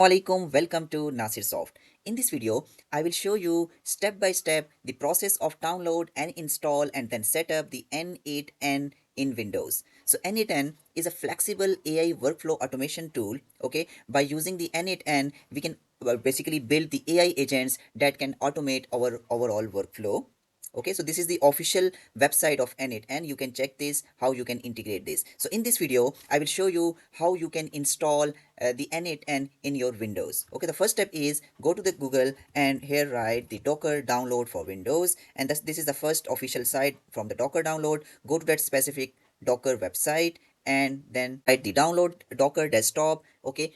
Alaikum, welcome to Nasir Soft. In this video, I will show you step by step the process of download and install and then set up the n8n in Windows. So n8n is a flexible AI workflow automation tool. Okay, by using the n8n, we can basically build the AI agents that can automate our overall workflow. Okay, so this is the official website of n8 and you can check this how you can integrate this. So in this video I will show you how you can install the n8n in your Windows. Okay, the first step is go to the Google and here write the Docker download for Windows, and this is the first official site from the Docker download. Go to that specific Docker website and then write the download Docker desktop. Okay,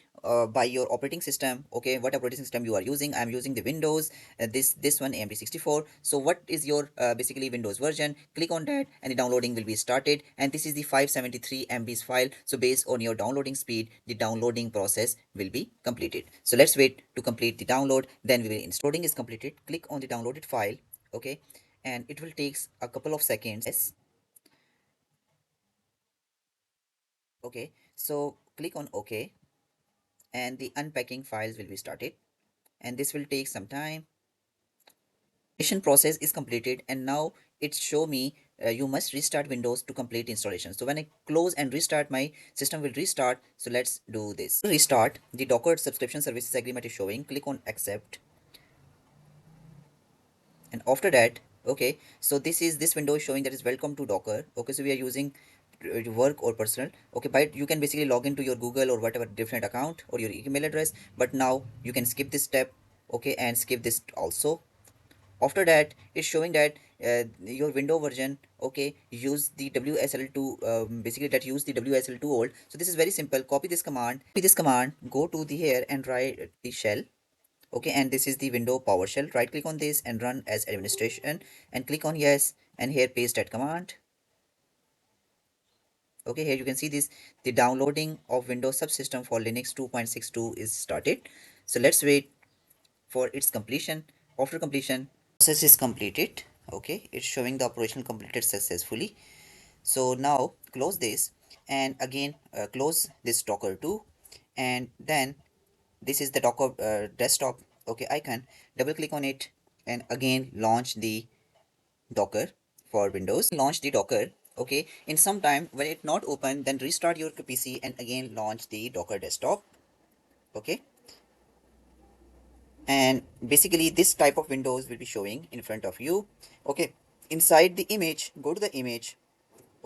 by your operating system. Okay, what operating system you are using? I'm using the Windows, this one AMD64. So what is your basically Windows version? Click on that and the downloading will be started, and this is the 573 MBs file. So based on your downloading speed, the downloading process will be completed. So let's wait to complete the download, then we will install. Loading is completed, click on the downloaded file. Okay, and it will take a couple of seconds. Yes. Okay, so click on OK and the unpacking files will be started, and this will take some time. Installation process is completed, and now it show me you must restart Windows to complete installation. So when I close and restart, my system will restart. So let's do this. Restart, the Docker subscription services agreement is showing. Click on accept, and after that, okay, so this window is showing that is welcome to Docker. Okay, so we are using work or personal. Okay, but you can basically log into your Google or whatever different account or your email address, but now you can skip this step. Okay, and skip this also. After that, it's showing that your window version, okay, use the WSL2, basically that use the WSL2 old. So this is very simple. Copy this command, go to the here and write the shell. Okay, and this is the window PowerShell. Right click on this and run as administration and click on yes, and here paste that command. Okay, here you can see this, the downloading of Windows subsystem for Linux 2.62 is started. So let's wait for its completion. After completion, process is completed. Okay, it's showing the operation completed successfully. So now close this and again close this Docker 2, and then this is the Docker desktop, okay, icon. Double click on it and again launch the Docker for Windows. Launch the Docker. Okay, in some time when it not open, then restart your PC and again launch the Docker desktop. Okay, and basically this type of windows will be showing in front of you. Okay, inside the image, go to the image.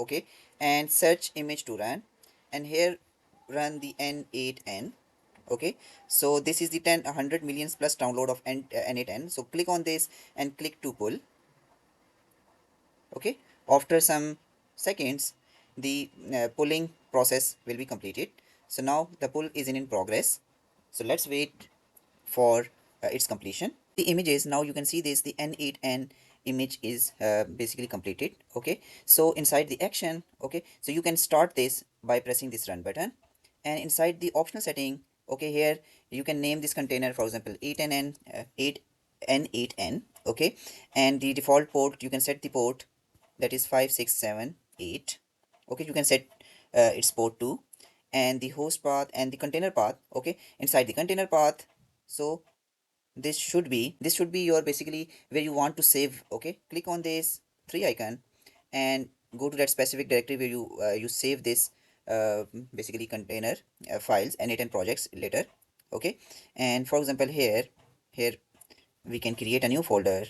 Okay, and search image to run, and here run the n8n. Okay, so this is the 100 millions plus download of n8n. So click on this and click to pull. Okay, after some seconds the pulling process will be completed. So now the pull is in progress. So let's wait for its completion. The images, now you can see this, the n8n image is basically completed. Okay, so inside the action, okay, so you can start this by pressing this run button, and inside the optional setting, okay, here you can name this container, for example 8n 8n8n. Okay, and the default port, you can set the port, that is 5678. Okay, you can set its port to, and the host path and the container path. Okay, inside the container path, so this should be your basically where you want to save. Okay, click on this three icon and go to that specific directory where you save this uh, basically container files and n8n projects later. Okay, and for example here we can create a new folder.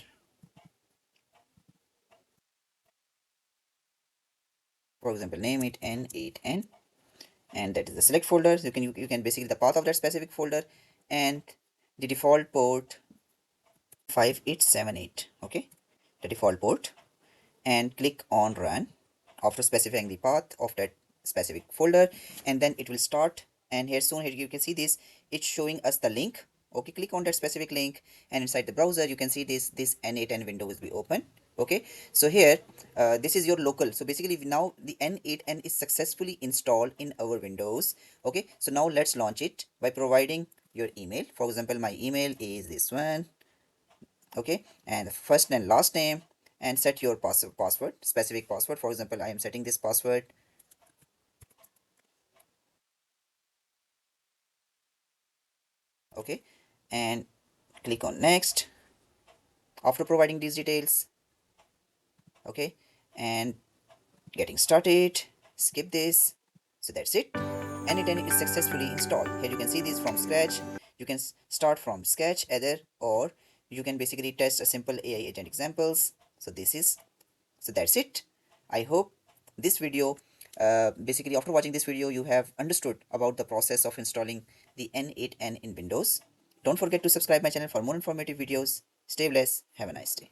For example, name it n8n, and that is the select folder. You can basically the path of that specific folder and the default port 5878. Okay, the default port, and click on run after specifying the path of that specific folder, and then it will start. And here soon, here you can see this, it's showing us the link. Okay, click on that specific link, and inside the browser you can see this n8n window will be open. Okay, so here this is your local. So basically now the n8n is successfully installed in our Windows. Okay, so now let's launch it by providing your email. For example, my email is this one. Okay, and first and last name, and set your password, specific password. For example, I am setting this password. Okay, and click on next. After providing these details, okay, and getting started, skip this. So that's it. n8n is successfully installed. Here you can see this from scratch. You can start from scratch either, or you can basically test a simple AI agent examples. So this is, so that's it. I hope this video, basically after watching this video, you have understood about the process of installing the n8n in Windows. Don't forget to subscribe my channel for more informative videos. Stay blessed. Have a nice day.